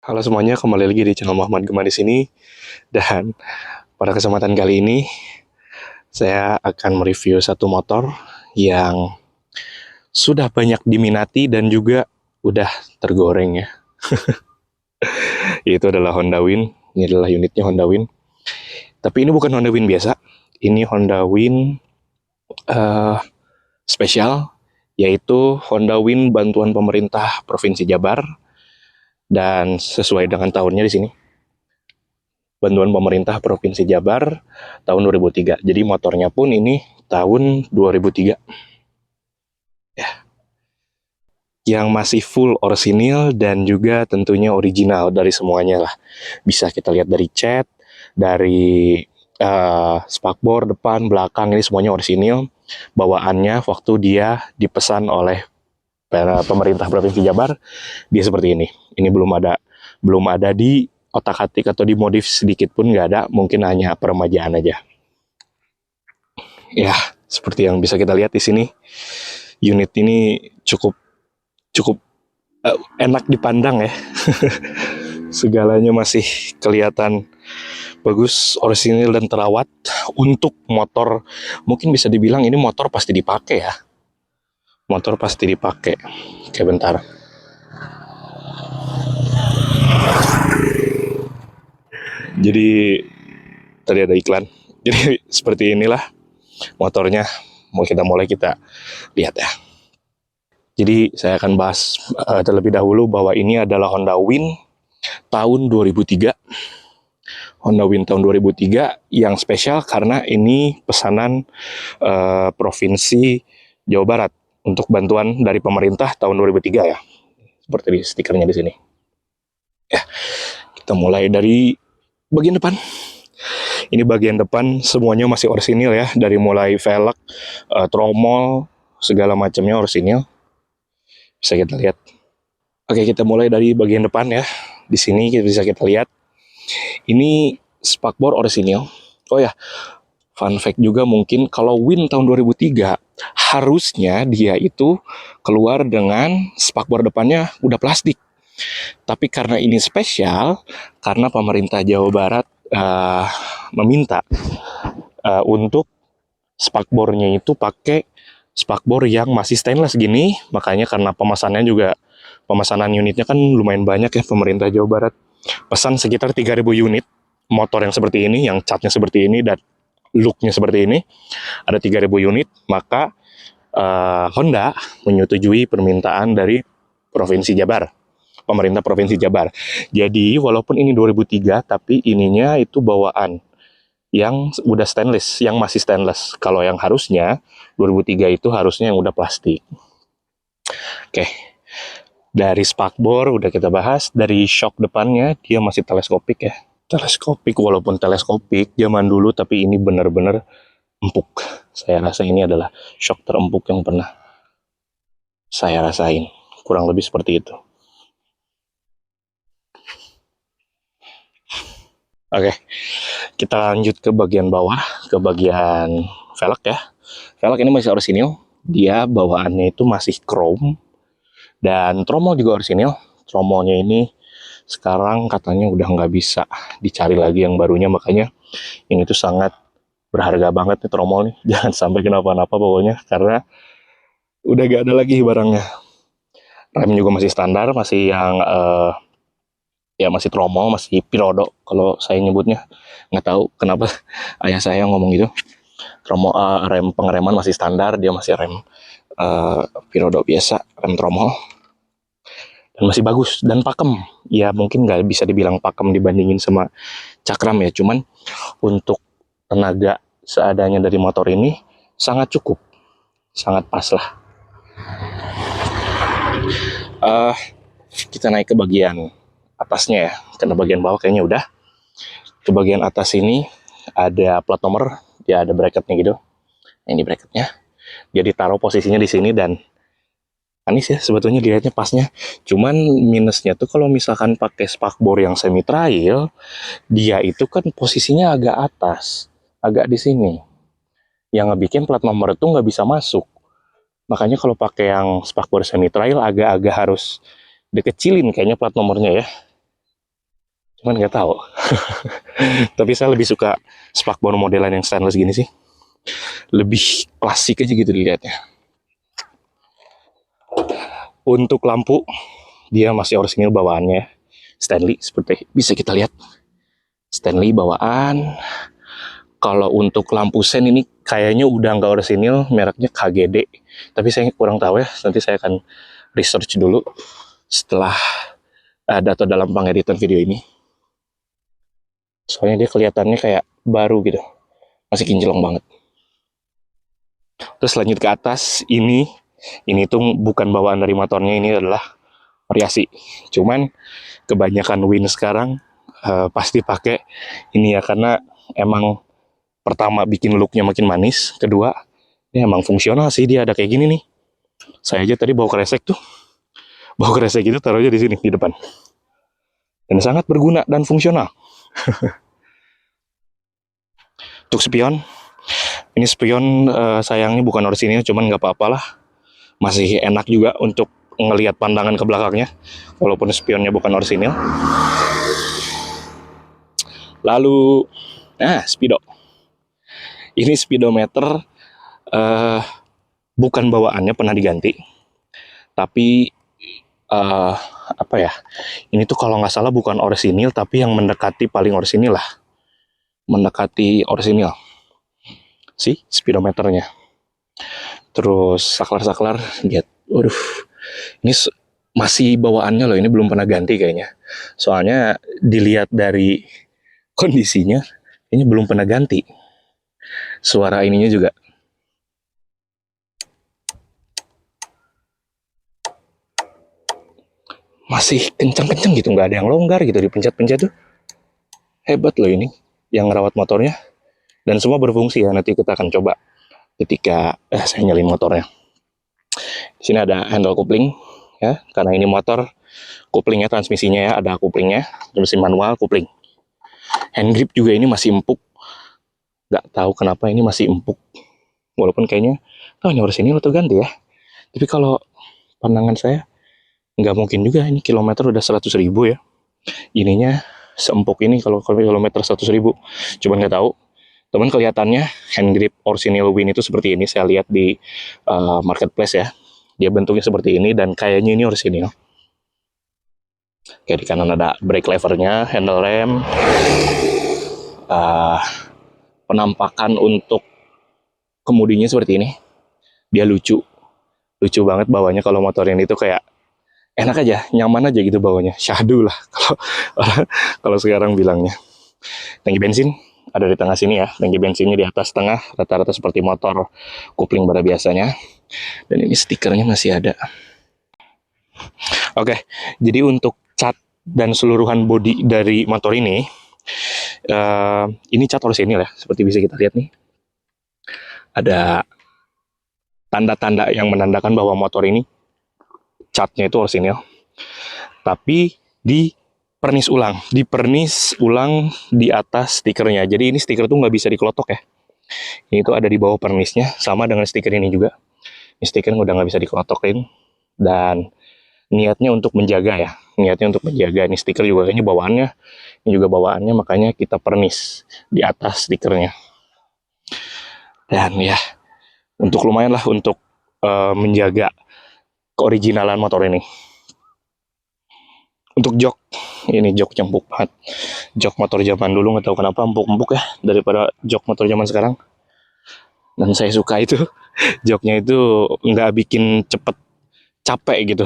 Halo semuanya, kembali lagi di channel Muhammad Gema di sini. Dan pada kesempatan kali ini, saya akan mereview satu motor yang sudah banyak diminati dan juga udah tergoreng ya. Itu adalah Honda Win. Ini adalah unitnya Honda Win. Tapi ini bukan Honda Win biasa. Ini Honda Win eh, spesial, yaitu Honda Win bantuan pemerintah Provinsi Jabar. Dan sesuai dengan tahunnya di sini, bantuan pemerintah Provinsi Jabar tahun 2003. Jadi motornya pun ini tahun 2003. Ya, yang masih full orsinil dan juga tentunya original dari semuanya lah. Bisa kita lihat dari cat, dari spakbor depan, belakang, ini semuanya orsinil. Bawaannya waktu dia dipesan oleh pemerintah Provinsi Jabar, dia seperti ini. Ini belum ada di otak-atik atau dimodif sedikit pun nggak ada, mungkin hanya peremajaan aja. Ya, seperti yang bisa kita lihat di sini, unit ini cukup cukup enak dipandang ya. Segalanya masih kelihatan bagus, orisinil dan terawat. Untuk motor, mungkin bisa dibilang ini motor pasti dipakai ya. Motor pasti dipakai. Oke, bentar. Jadi tadi ada iklan. Jadi seperti inilah motornya. Mau kita lihat ya. Jadi saya akan bahas terlebih dahulu bahwa ini adalah Honda Win tahun 2003. Honda Win tahun 2003 yang spesial karena ini pesanan Provinsi Jawa Barat untuk bantuan dari pemerintah tahun 2003 ya. Seperti di stikernya di sini. Ya, kita mulai dari bagian depan. Ini bagian depan semuanya masih orsinil ya, dari mulai velg, tromol, segala macamnya orsinil. Bisa kita lihat. Oke, kita mulai dari bagian depan ya. Di sini bisa kita lihat. Ini spakbor orsinil. Oh ya, fun fact juga mungkin kalau Win tahun 2003 harusnya dia itu keluar dengan spakbor depannya udah plastik. Tapi karena ini spesial, karena pemerintah Jawa Barat meminta untuk spakbornya itu pakai spakbor yang masih stainless gini, makanya karena pemesanan unitnya kan lumayan banyak ya, pemerintah Jawa Barat pesan sekitar 3.000 unit motor yang seperti ini, yang catnya seperti ini dan looknya seperti ini, ada 3.000 unit, maka Honda menyetujui permintaan dari Provinsi Jabar, pemerintah Provinsi Jabar. Jadi walaupun ini 2003, tapi ininya itu bawaan yang udah stainless, yang masih stainless. Kalau yang harusnya 2003 itu harusnya yang udah plastik. Oke. Dari spakbor udah kita bahas, dari shock depannya dia masih teleskopik ya. Teleskopik, walaupun teleskopik zaman dulu, tapi ini benar-benar empuk. Saya rasa ini adalah shock terempuk yang pernah saya rasain. Kurang lebih seperti itu. Oke, kita lanjut ke bagian bawah, ke bagian velg ya. Velg ini masih orisinil, dia bawaannya itu masih chrome, dan tromol juga orisinil. Tromolnya ini sekarang katanya udah nggak bisa dicari lagi yang barunya, makanya ini tuh sangat berharga banget nih tromol nih. Jangan sampai kenapa-napa pokoknya, karena udah gak ada lagi barangnya. Rem juga masih standar, masih yang ya masih tromol, masih pirodo kalau saya nyebutnya. Nggak tahu kenapa ayah saya ngomong gitu. Tromol, rem pengereman masih standar, dia masih rem pirodo biasa, rem tromol. Dan masih bagus dan pakem. Ya mungkin nggak bisa dibilang pakem dibandingin sama cakram ya, cuman untuk tenaga seadanya dari motor ini sangat cukup, sangat pas lah. Kita naik ke bagian atasnya ya, karena bagian bawah kayaknya udah. Ke bagian atas ini ada plat nomor, dia ada bracketnya gitu. Ini bracketnya, dia ditaruh posisinya di sini dan manis ya sebetulnya dilihatnya pasnya. Cuman minusnya tuh kalau misalkan pakai spakbor yang semi trail, dia itu kan posisinya agak atas, agak di sini, yang ngebikin plat nomor itu nggak bisa masuk. Makanya kalau pakai yang spakbor semi trail agak-agak harus dikecilin kayaknya plat nomornya ya. cuman nggak tahu. Tapi saya lebih suka spakbor modelan yang stainless gini sih, lebih klasik aja gitu dilihatnya. Untuk lampu dia masih orisinil bawaannya Stanley, seperti bisa kita lihat Stanley bawaan. Kalau untuk lampu sen ini kayaknya udah nggak orisinil, mereknya KGD, tapi saya kurang tahu ya, nanti saya akan research dulu setelah ada atau dalam pengeditan video ini. Soalnya dia kelihatannya kayak baru gitu, masih kinclong banget. Terus lanjut ke atas, ini tuh bukan bawaan dari motornya, ini adalah variasi. Cuman kebanyakan Win sekarang pasti pakai ini ya, karena emang pertama bikin looknya makin manis, kedua ini emang fungsional sih, dia ada kayak gini nih. Saya aja tadi bawa kresek tuh, bawa kresek itu taruh aja di sini di depan, dan sangat berguna dan fungsional. Untuk spion, ini spion sayangnya bukan orisinil, cuman nggak apa-apalah, masih enak juga untuk ngelihat pandangan ke belakangnya walaupun spionnya bukan orisinil. Lalu speedo, ini speedometer bukan bawaannya, pernah diganti, tapi apa ya, ini tuh kalau nggak salah bukan orisinil, tapi yang mendekati paling orisinil lah, mendekati orisinil sih speedometernya. Terus saklar lihat, waduh, ini masih bawaannya loh, ini belum pernah ganti kayaknya, soalnya dilihat dari kondisinya ini belum pernah ganti. Suara ininya juga masih kencang-kencang gitu, nggak ada yang longgar gitu, dipencet-pencet tuh. Hebat loh ini yang ngerawat motornya, dan semua berfungsi ya. Nanti kita akan coba ketika saya nyalin motornya. Di sini ada handle coupling ya, karena ini motor couplingnya, transmisinya ya, ada couplingnya, mesin manual coupling. Hand grip juga ini masih empuk, nggak tahu kenapa ini masih empuk, walaupun kayaknya ini orisinil atau ganti ya. Tapi kalau pandangan saya nggak mungkin juga, ini kilometer udah 100.000 ya, ininya seempuk ini kalau kilometer 100.000. Cuman nggak tahu, teman kelihatannya hand grip orisinil Win itu seperti ini, saya lihat di marketplace ya, dia bentuknya seperti ini dan kayaknya ini orisinil. Kayak di kanan ada brake levernya, handle rem, penampakan untuk kemudinya seperti ini, dia lucu banget bawanya. Kalau motor ini tuh kayak enak aja, nyaman aja gitu bawanya, syahdu lah kalau sekarang bilangnya. Tangki bensin ada di tengah sini ya, tangki bensinnya di atas tengah, rata-rata seperti motor kopling pada biasanya. Dan ini stikernya masih ada. Oke, jadi untuk cat dan seluruhan bodi dari motor ini cat orisinil ya, seperti bisa kita lihat nih. Ada tanda-tanda yang menandakan bahwa motor ini catnya itu orisinil, tapi dipernis ulang di atas stikernya. Jadi ini stiker tuh nggak bisa dikelotok ya. Ini tuh ada di bawah pernisnya, sama dengan stiker ini juga. Ini stiker udah nggak bisa dikelotokin, dan niatnya untuk menjaga ya. Ini stiker juga kayaknya bawaannya, ini juga bawaannya, makanya kita pernis di atas stikernya. Dan ya, untuk lumayan lah untuk menjaga keoriginalan motor ini. Untuk jok, ini jok yang empuk banget. Jok motor zaman dulu nggak tahu kenapa empuk-empuk ya daripada jok motor zaman sekarang. Dan saya suka itu, joknya itu nggak bikin cepet capek gitu.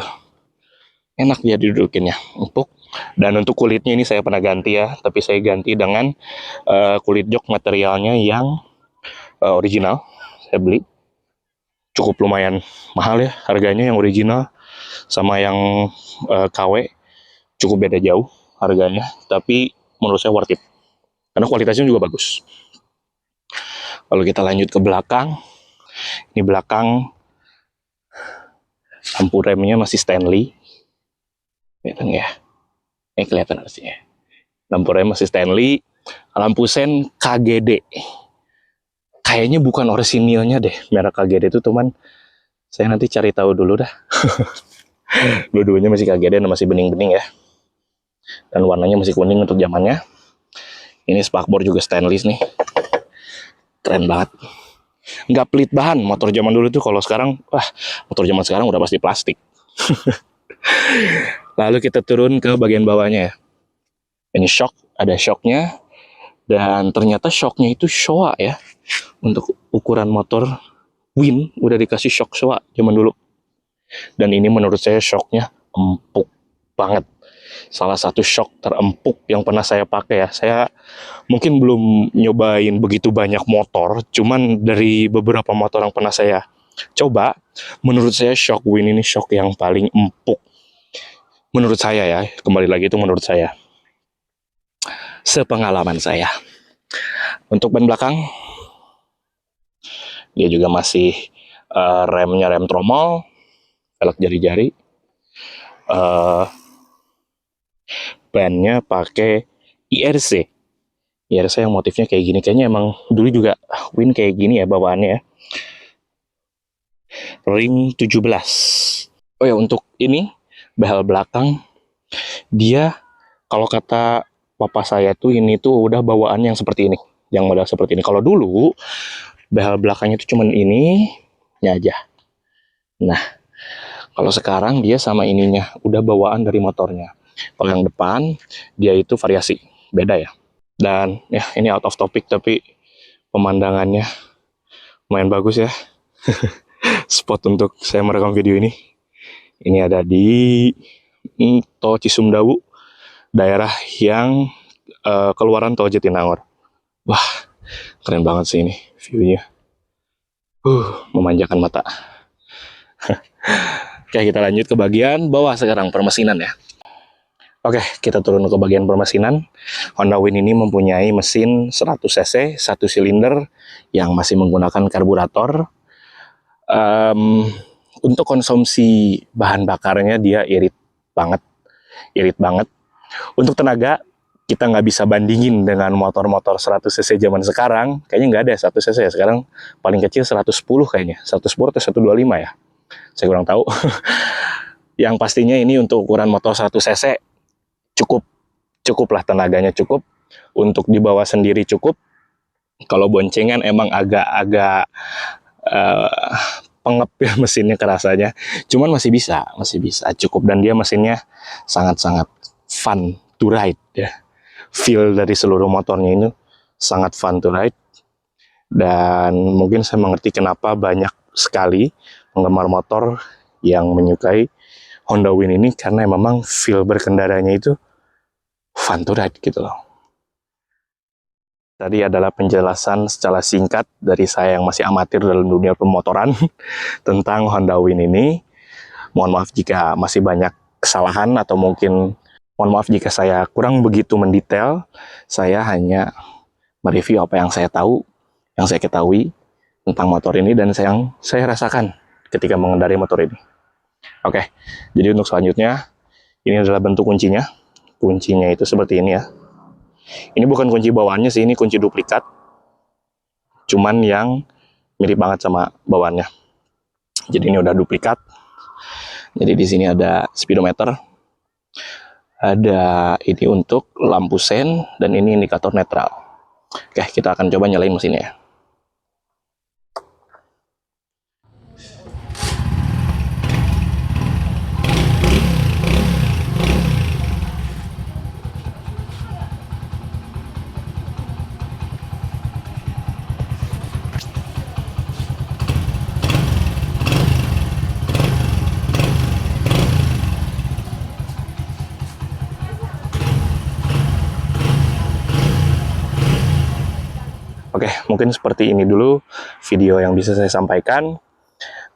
Enak dia didudukinnya, empuk. Dan untuk kulitnya ini saya pernah ganti ya, tapi saya ganti dengan kulit jok materialnya yang original. Saya beli cukup lumayan mahal ya harganya, yang original sama yang KW cukup beda jauh harganya, tapi menurut saya worth it karena kualitasnya juga bagus. Kalau kita lanjut ke belakang, ini belakang lampu remnya masih Stanley, kelihatan ya? Kelihatan harusnya. Lampu rem masih Stanley, lampu sen KGD. Kayaknya bukan orisinilnya deh merek KGD itu, teman. Saya nanti cari tahu dulu dah. Dua-duanya masih KGD dan masih bening-bening ya. dan warnanya masih kuning untuk zamannya. Ini spakbor juga stainless nih, keren banget. Nggak pelit bahan motor zaman dulu tuh. Kalau sekarang, wah, motor zaman sekarang udah pasti plastik. Lalu kita turun ke bagian bawahnya ya. Ini shock, ada shocknya, dan ternyata shocknya itu Showa ya. Untuk ukuran motor Win udah dikasih shock Showa zaman dulu. Dan ini menurut saya shocknya empuk banget. Salah satu shock terempuk yang pernah saya pakai ya. Saya mungkin belum nyobain begitu banyak motor, cuman dari beberapa motor yang pernah saya coba, menurut saya shock Win ini shock yang paling empuk. Menurut saya ya, kembali lagi itu menurut saya. Sepengalaman saya. Untuk ban belakang, dia juga masih remnya rem tromol, velg jari-jari. Bannya pakai IRC. IRC yang motifnya kayak gini. Kayaknya emang dulu juga Win kayak gini ya bawaannya ya. Ring 17. Oh ya, untuk ini behel belakang, dia kalau kata papa saya tuh ini tuh udah bawaan yang seperti ini, yang model seperti ini. Kalau dulu behel belakangnya tuh cuman ini aja. Nah, kalau sekarang dia sama ininya udah bawaan dari motornya. Kalau yang depan dia itu variasi, beda ya. Dan ya ini out of topic tapi pemandangannya lumayan bagus ya. Spot untuk saya merekam video ini. Ini ada di Tol Cisumdawu, daerah yang keluaran Tol Jatinangor. Wah, keren banget sih ini view-nya. Memanjakan mata. Oke, kita lanjut ke bagian bawah sekarang, permesinan ya. Oke, kita turun ke bagian permesinan. Honda Win ini mempunyai mesin 100 cc, 1 silinder yang masih menggunakan karburator. Untuk konsumsi bahan bakarnya dia irit banget. Untuk tenaga, kita nggak bisa bandingin dengan motor-motor 100 cc zaman sekarang. Kayaknya nggak ada 100 cc ya. Sekarang paling kecil 110 kayaknya. 110 atau 125 ya. Saya kurang tahu. Yang pastinya ini untuk ukuran motor 100 cc cukup lah, tenaganya cukup. Untuk dibawa sendiri cukup. Kalau boncengan emang agak pengep ya mesinnya kerasanya. Cuman masih bisa cukup, dan dia mesinnya sangat-sangat fun to ride ya. Feel dari seluruh motornya ini sangat fun to ride. Dan mungkin saya mengerti kenapa banyak sekali penggemar motor yang menyukai Honda Win ini, karena memang feel berkendaranya itu fun to ride gitu loh. Tadi adalah penjelasan secara singkat dari saya yang masih amatir dalam dunia pemotoran tentang Honda Win ini. Mohon maaf jika masih banyak kesalahan, atau mungkin mohon maaf jika saya kurang begitu mendetail. Saya hanya mereview apa yang saya tahu, yang saya ketahui tentang motor ini, dan yang saya rasakan ketika mengendarai motor ini. Oke, jadi untuk selanjutnya, ini adalah bentuk kuncinya. Kuncinya itu seperti ini ya. Ini bukan kunci bawaannya sih, ini kunci duplikat. Cuman yang mirip banget sama bawaannya. Jadi ini udah duplikat. Jadi di sini ada speedometer. Ada ini untuk lampu sen, dan ini indikator netral. Oke, kita akan coba nyalain mesinnya ya. Oke, mungkin seperti ini dulu video yang bisa saya sampaikan.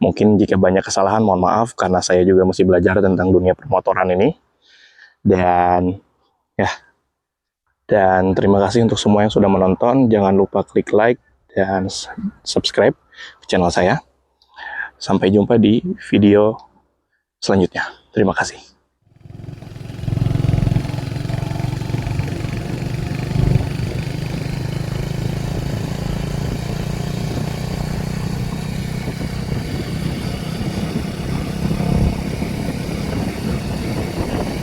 Mungkin jika banyak kesalahan, mohon maaf, karena saya juga masih belajar tentang dunia permotoran ini. Dan ya, dan terima kasih untuk semua yang sudah menonton. Jangan lupa klik like dan subscribe channel saya. Sampai jumpa di video selanjutnya. Terima kasih.